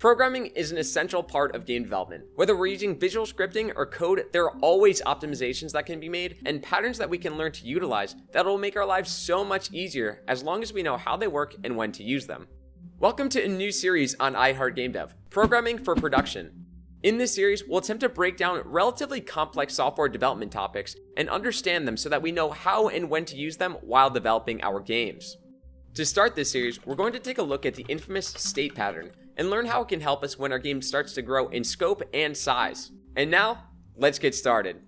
Programming is an essential part of game development. Whether we're using visual scripting or code, there are always optimizations that can be made and patterns that we can learn to utilize that will make our lives so much easier as long as we know how they work and when to use them. Welcome to a new series on iHeartGameDev, Programming for Production. In this series, we'll attempt to break down relatively complex software development topics and understand them so that we know how and when to use them while developing our games. To start this series, we're going to take a look at the infamous state pattern and learn how it can help us when our game starts to grow in scope and size. And now, let's get started.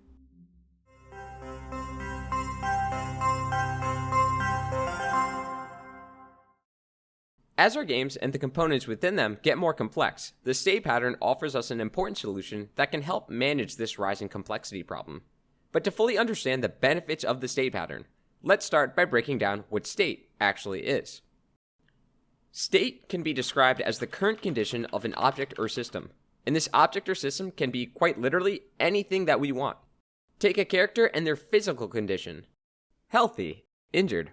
As our games and the components within them get more complex, the state pattern offers us an important solution that can help manage this rising complexity problem. But to fully understand the benefits of the state pattern, let's start by breaking down what state actually is. State can be described as the current condition of an object or system, and this object or system can be quite literally anything that we want. Take a character and their physical condition: healthy, injured,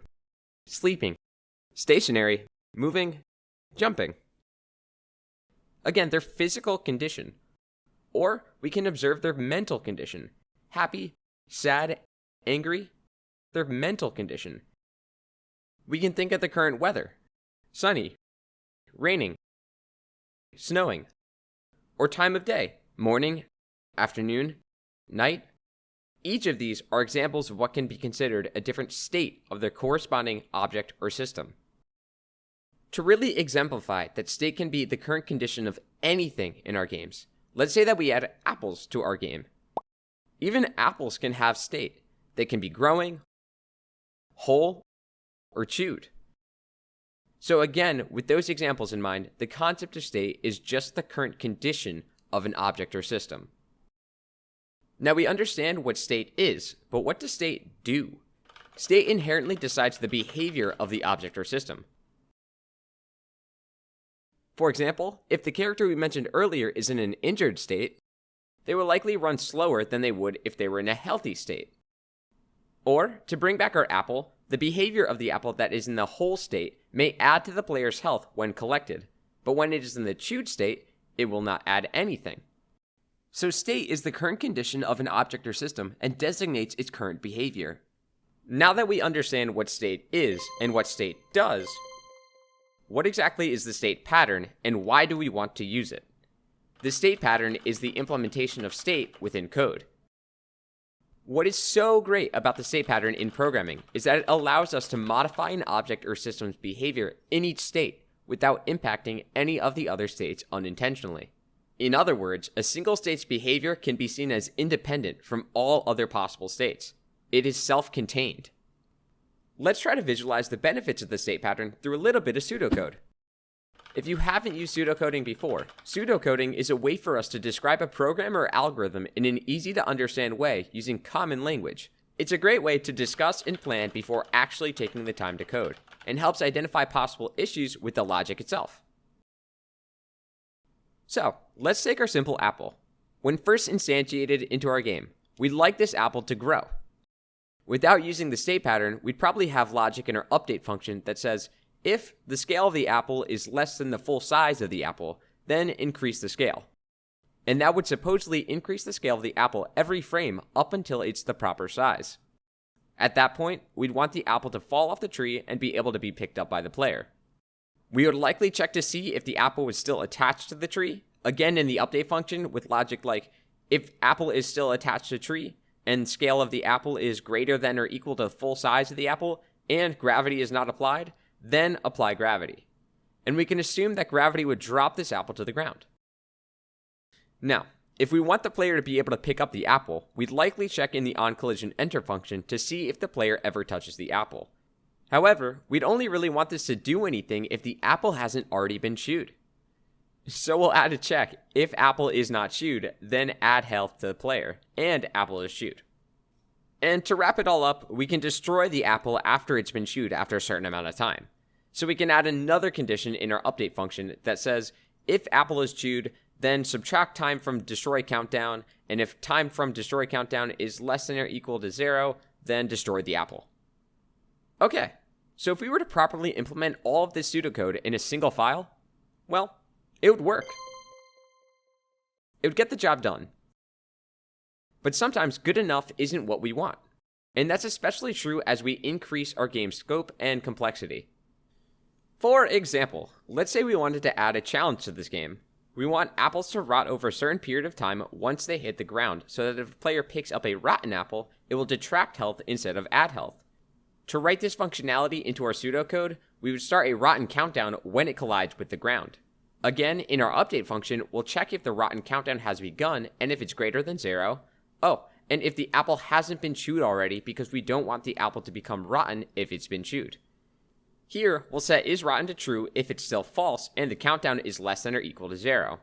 sleeping, stationary, moving, jumping. Again, their physical condition. Or we can observe their mental condition: happy, sad, angry, their mental condition. We can think of the current weather: sunny, raining, snowing, or time of day: morning, afternoon, night. Each of these are examples of what can be considered a different state of their corresponding object or system. To really exemplify that state can be the current condition of anything in our games, let's say that we add apples to our game. Even apples can have state. They can be growing, whole, or chewed. So again, with those examples in mind, the concept of state is just the current condition of an object or system. Now we understand what state is, but what does state do? State inherently decides the behavior of the object or system. For example, if the character we mentioned earlier is in an injured state, they will likely run slower than they would if they were in a healthy state. Or, to bring back our apple, the behavior of the apple that is in the whole state may add to the player's health when collected, but when it is in the chewed state, it will not add anything. So state is the current condition of an object or system and designates its current behavior. Now that we understand what state is and what state does, what exactly is the state pattern and why do we want to use it? The state pattern is the implementation of state within code. What is so great about the state pattern in programming is that it allows us to modify an object or system's behavior in each state without impacting any of the other states unintentionally. In other words, a single state's behavior can be seen as independent from all other possible states. It is self-contained. Let's try to visualize the benefits of the state pattern through a little bit of pseudocode. If you haven't used pseudocoding before, pseudocoding is a way for us to describe a program or algorithm in an easy-to-understand way using common language. It's a great way to discuss and plan before actually taking the time to code, and helps identify possible issues with the logic itself. So, let's take our simple apple. When first instantiated into our game, we'd like this apple to grow. Without using the state pattern, we'd probably have logic in our update function that says, if the scale of the apple is less than the full size of the apple, then increase the scale. And that would supposedly increase the scale of the apple every frame up until it's the proper size. At that point, we'd want the apple to fall off the tree and be able to be picked up by the player. We would likely check to see if the apple was still attached to the tree, again in the update function with logic like, if apple is still attached to tree, and scale of the apple is greater than or equal to the full size of the apple, and gravity is not applied, then apply gravity. And we can assume that gravity would drop this apple to the ground. Now, if we want the player to be able to pick up the apple, we'd likely check in the OnCollisionEnter function to see if the player ever touches the apple. However, we'd only really want this to do anything if the apple hasn't already been chewed. So we'll add a check: if apple is not chewed, then add health to the player, and apple is chewed. And to wrap it all up, we can destroy the apple after it's been chewed after a certain amount of time. So we can add another condition in our update function that says, if apple is chewed, then subtract time from destroy countdown, and if time from destroy countdown is less than or equal to 0, then destroy the apple. Okay, so if we were to properly implement all of this pseudocode in a single file, well, it would work. It would get the job done. But sometimes good enough isn't what we want. And that's especially true as we increase our game's scope and complexity. For example, let's say we wanted to add a challenge to this game. We want apples to rot over a certain period of time once they hit the ground, so that if a player picks up a rotten apple, it will detract health instead of add health. To write this functionality into our pseudocode, we would start a rotten countdown when it collides with the ground. Again, in our update function, we'll check if the rotten countdown has begun, and if it's greater than 0. Oh, and if the apple hasn't been chewed already, because we don't want the apple to become rotten if it's been chewed. Here, we'll set isRotten to true if it's still false and the countdown is less than or equal to 0.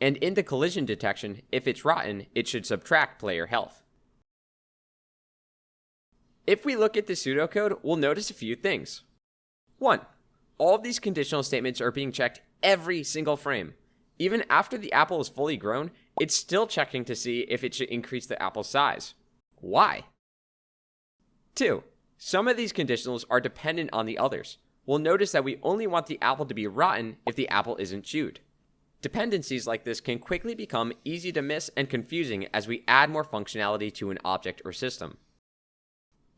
And in the collision detection, if it's rotten, it should subtract player health. If we look at the pseudocode, we'll notice a few things. 1. All of these conditional statements are being checked every single frame. Even after the apple is fully grown, it's still checking to see if it should increase the apple's size. Why? 2. Some of these conditionals are dependent on the others. We'll notice that we only want the apple to be rotten if the apple isn't chewed. Dependencies like this can quickly become easy to miss and confusing as we add more functionality to an object or system.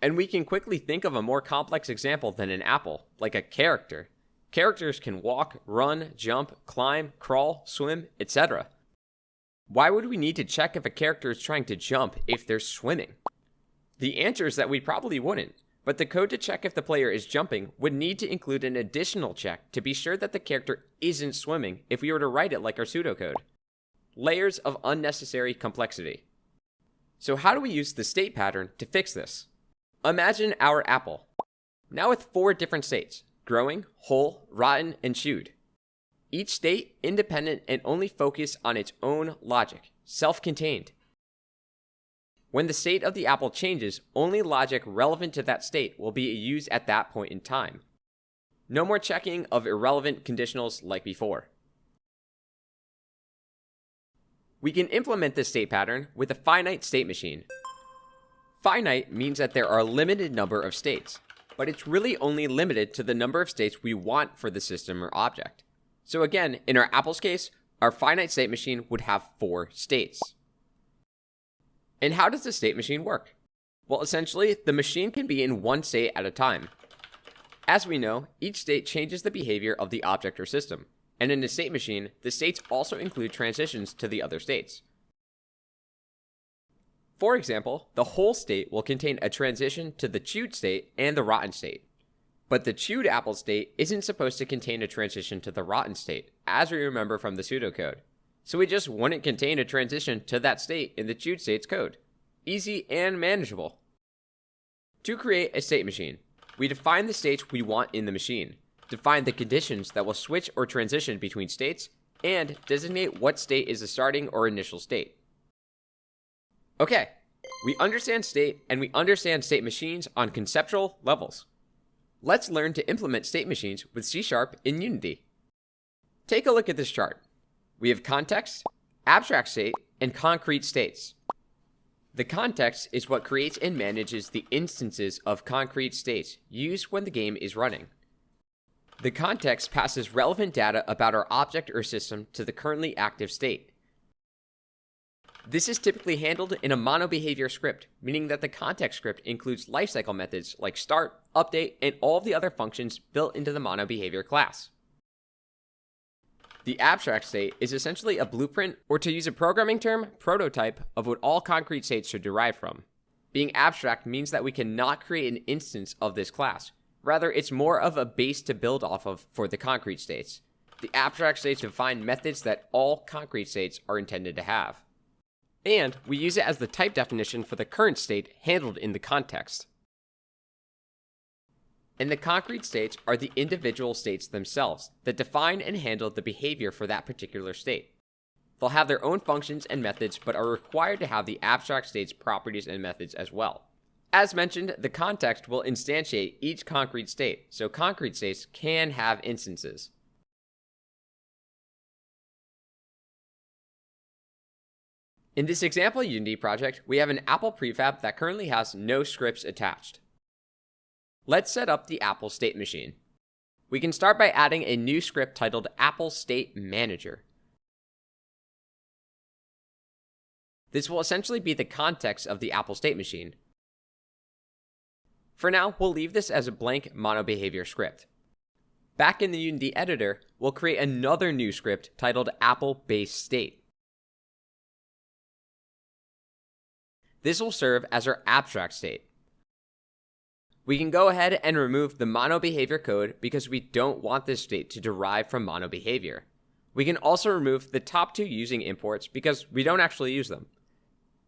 And we can quickly think of a more complex example than an apple, like a character. Characters can walk, run, jump, climb, crawl, swim, etc. Why would we need to check if a character is trying to jump if they're swimming? The answer is that we probably wouldn't, but the code to check if the player is jumping would need to include an additional check to be sure that the character isn't swimming if we were to write it like our pseudocode. Layers of unnecessary complexity. So how do we use the state pattern to fix this? Imagine our apple, now with 4 different states: growing, whole, rotten, and chewed. Each state independent and only focused on its own logic, self-contained. When the state of the apple changes, only logic relevant to that state will be used at that point in time. No more checking of irrelevant conditionals like before. We can implement this state pattern with a finite state machine. Finite means that there are a limited number of states, but it's really only limited to the number of states we want for the system or object. So again, in our apple's case, our finite state machine would have 4 states. And how does the state machine work? Well, essentially, the machine can be in one state at a time. As we know, each state changes the behavior of the object or system, and in a state machine, the states also include transitions to the other states. For example, the whole state will contain a transition to the chewed state and the rotten state. But the chewed apple state isn't supposed to contain a transition to the rotten state, as we remember from the pseudocode. So we just wouldn't contain a transition to that state in the chewed state's code. Easy and manageable. To create a state machine, we define the states we want in the machine, define the conditions that will switch or transition between states, and designate what state is the starting or initial state. Okay, we understand state and we understand state machines on conceptual levels. Let's learn to implement state machines with C# in Unity. Take a look at this chart. We have context, abstract state, and concrete states. The context is what creates and manages the instances of concrete states used when the game is running. The context passes relevant data about our object or system to the currently active state. This is typically handled in a monobehavior script, meaning that the context script includes lifecycle methods like start, update, and all of the other functions built into the monobehavior class. The abstract state is essentially a blueprint, or to use a programming term, prototype, of what all concrete states should derive from. Being abstract means that we cannot create an instance of this class. Rather, it's more of a base to build off of for the concrete states. The abstract states define methods that all concrete states are intended to have. And we use it as the type definition for the current state handled in the context. And the concrete states are the individual states themselves that define and handle the behavior for that particular state. They'll have their own functions and methods, but are required to have the abstract state's properties and methods as well. As mentioned, the context will instantiate each concrete state, so concrete states can have instances. In this example Unity project, we have an Apple prefab that currently has no scripts attached. Let's set up the Apple state machine. We can start by adding a new script titled Apple State Manager. This will essentially be the context of the Apple state machine. For now, we'll leave this as a blank monobehavior script. Back in the Unity editor, we'll create another new script titled Apple Base State. This will serve as our abstract state. We can go ahead and remove the monobehavior code because we don't want this state to derive from monobehavior. We can also remove the top two using imports because we don't actually use them.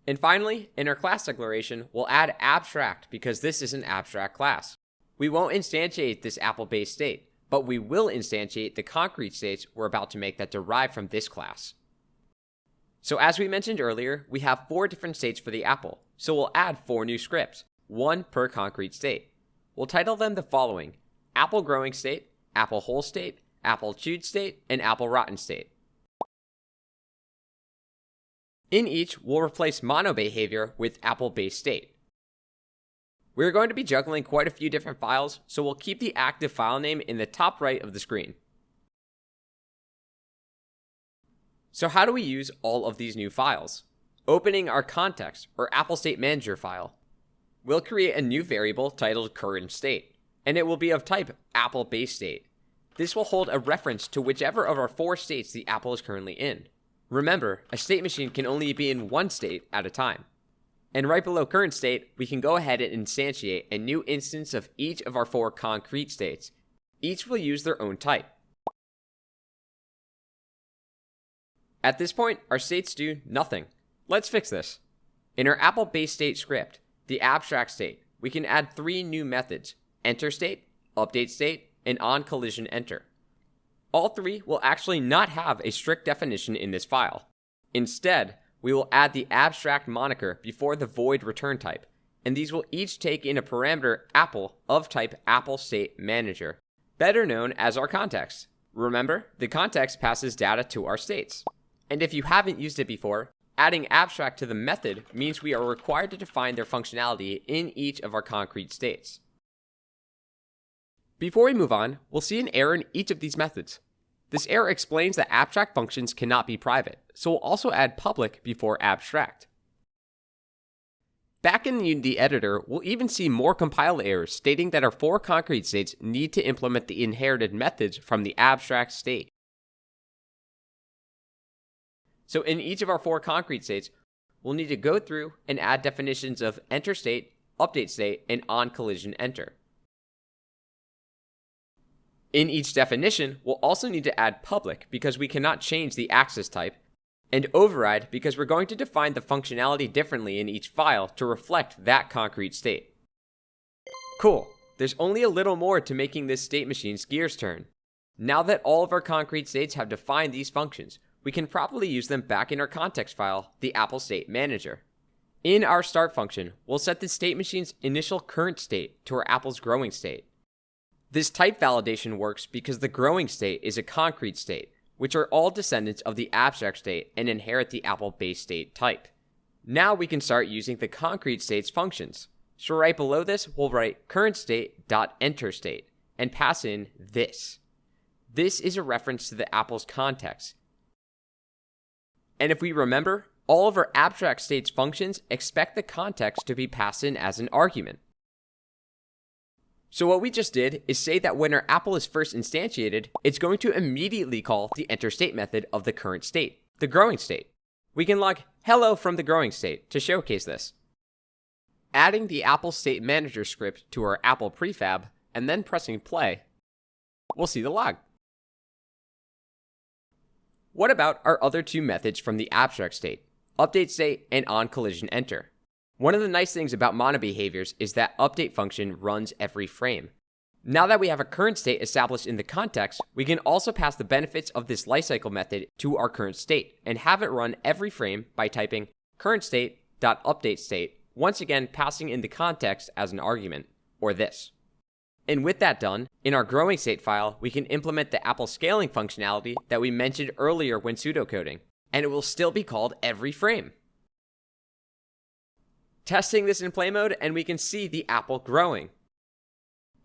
And finally, in our class declaration, we'll add abstract because this is an abstract class. We won't instantiate this Apple base state, but we will instantiate the concrete states we're about to make that derive from this class. So as we mentioned earlier, we have 4 different states for the apple, so we'll add 4 new scripts, 1 per concrete state. We'll title them the following: Apple growing state, Apple whole state, Apple chewed state, and Apple rotten state. In each, we'll replace monobehavior with Apple base state. We're going to be juggling quite a few different files, so we'll keep the active file name in the top right of the screen. So how do we use all of these new files? Opening our context or Apple State Manager file, we'll create a new variable titled current state, and it will be of type Apple base state. This will hold a reference to whichever of our 4 states the apple is currently in. Remember, a state machine can only be in one state at a time. And right below current state, we can go ahead and instantiate a new instance of each of our 4 concrete states. Each will use their own type. At this point, our states do nothing. Let's fix this. In our Apple base state script, the abstract state, we can add 3 new methods: enter state, update state, and OnCollisionEnter. All 3 will actually not have a strict definition in this file. Instead, we will add the abstract moniker before the void return type, and these will each take in a parameter apple of type Apple State Manager, better known as our context. Remember, the context passes data to our states. And if you haven't used it before, adding abstract to the method means we are required to define their functionality in each of our concrete states. Before we move on, we'll see an error in each of these methods. This error explains that abstract functions cannot be private, so we'll also add public before abstract. Back in the Unity editor, we'll even see more compile errors stating that our 4 concrete states need to implement the inherited methods from the abstract state. So in each of our 4 concrete states, we'll need to go through and add definitions of enter state, update state, and OnCollisionEnter. In each definition, we'll also need to add public because we cannot change the access type, and override because we're going to define the functionality differently in each file to reflect that concrete state. Cool, there's only a little more to making this state machine's gears turn. Now that all of our concrete states have defined these functions, we can properly use them back in our context file, the Apple State Manager. In our start function, we'll set the state machine's initial current state to our apple's growing state. This type validation works because the growing state is a concrete state, which are all descendants of the abstract state and inherit the Apple base state type. Now we can start using the concrete state's functions. So right below this, we'll write currentState.enterState and pass in this. This is a reference to the apple's context. And if we remember, all of our abstract state's functions expect the context to be passed in as an argument. So what we just did is say that when our apple is first instantiated, it's going to immediately call the enter state method of the current state, the growing state. We can log hello from the growing state to showcase this. Adding the Apple State Manager script to our Apple prefab and then pressing play, we'll see the log. What about our other 2 methods from the abstract state, update state and OnCollisionEnter? One of the nice things about monobehaviors is that update function runs every frame. Now that we have a current state established in the context, we can also pass the benefits of this lifecycle method to our current state and have it run every frame by typing currentState.updateState, once again passing in the context as an argument, or this. And with that done, in our growing state file, we can implement the Apple scaling functionality that we mentioned earlier when pseudocoding, and it will still be called every frame. Testing this in play mode, and we can see the apple growing.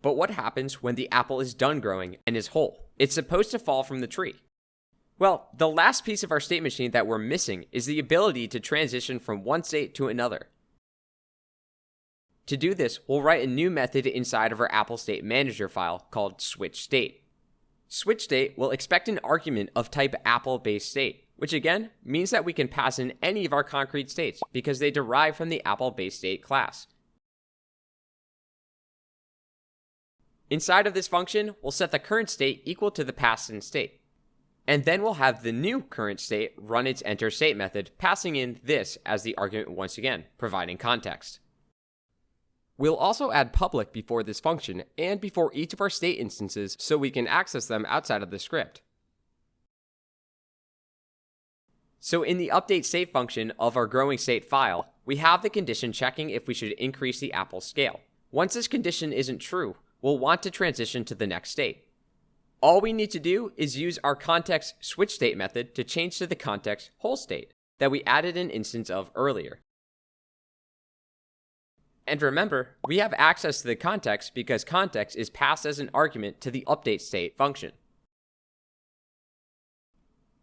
But what happens when the apple is done growing and is whole? It's supposed to fall from the tree. Well, the last piece of our state machine that we're missing is the ability to transition from one state to another. To do this, we'll write a new method inside of our Apple State Manager file called switchState. SwitchState will expect an argument of type apple-based-state, which again means that we can pass in any of our concrete states because they derive from the apple-based-state class. Inside of this function, we'll set the current state equal to the passed-in state. And then we'll have the new current state run its enterState method, passing in this as the argument once again, providing context. We'll also add public before this function and before each of our state instances so we can access them outside of the script. So in the updateState function of our growing state file, we have the condition checking if we should increase the apple scale. Once this condition isn't true, we'll want to transition to the next state. All we need to do is use our context switchState method to change to the context whole state that we added an instance of earlier. And remember, we have access to the context because context is passed as an argument to the updateState function.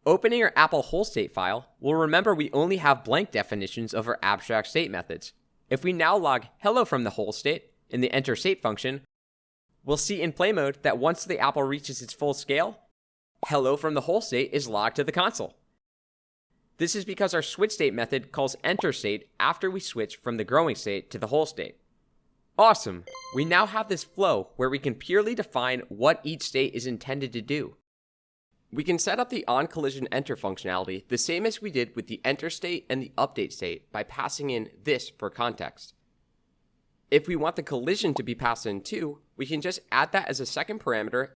Opening our Apple whole state file, we'll remember we only have blank definitions of our abstract state methods. If we now log hello from the whole state in the enterState function, we'll see in play mode that once the apple reaches its full scale, hello from the whole state is logged to the console. This is because our switchState method calls enterState after we switch from the growing state to the whole state. Awesome! We now have this flow where we can purely define what each state is intended to do. We can set up the OnCollisionEnter functionality the same as we did with the enterState and the updateState by passing in this for context. If we want the collision to be passed in too, we can just add that as a second parameter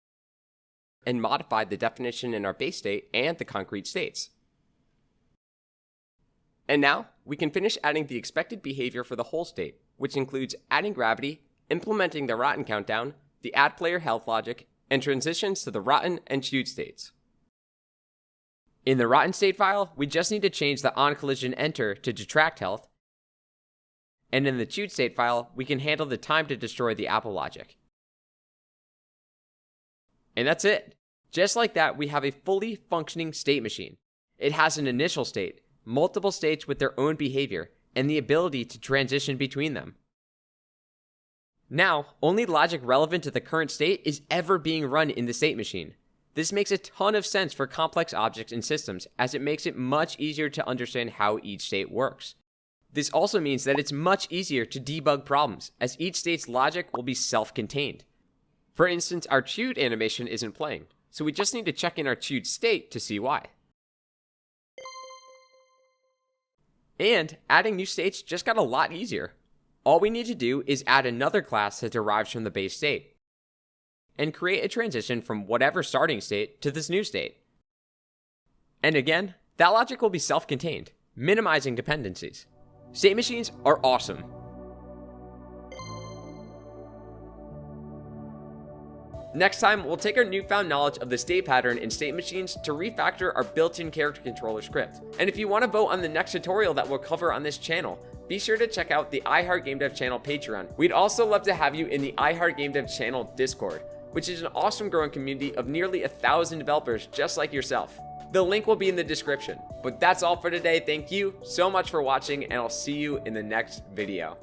and modify the definition in our base state and the concrete states. And now, we can finish adding the expected behavior for the whole state, which includes adding gravity, implementing the rotten countdown, the add player health logic, and transitions to the rotten and chewed states. In the rotten state file, we just need to change the OnCollisionEnter to detract health, and in the chewed state file, we can handle the time to destroy the apple logic. And that's it. Just like that, we have a fully functioning state machine. It has an initial state, multiple states with their own behavior, and the ability to transition between them. Now, only logic relevant to the current state is ever being run in the state machine. This makes a ton of sense for complex objects and systems, as it makes it much easier to understand how each state works. This also means that it's much easier to debug problems, as each state's logic will be self-contained. For instance, our chewed animation isn't playing, so we just need to check in our chewed state to see why. And adding new states just got a lot easier. All we need to do is add another class that derives from the base state, and create a transition from whatever starting state to this new state. And again, that logic will be self-contained, minimizing dependencies. State machines are awesome. Next time, we'll take our newfound knowledge of the state pattern in state machines to refactor our built-in character controller script. And if you want to vote on the next tutorial that we'll cover on this channel, be sure to check out the iHeartGameDev channel Patreon. We'd also love to have you in the iHeartGameDev channel Discord, which is an awesome growing community of nearly 1,000 developers just like yourself. The link will be in the description. But that's all for today. Thank you so much for watching, and I'll see you in the next video.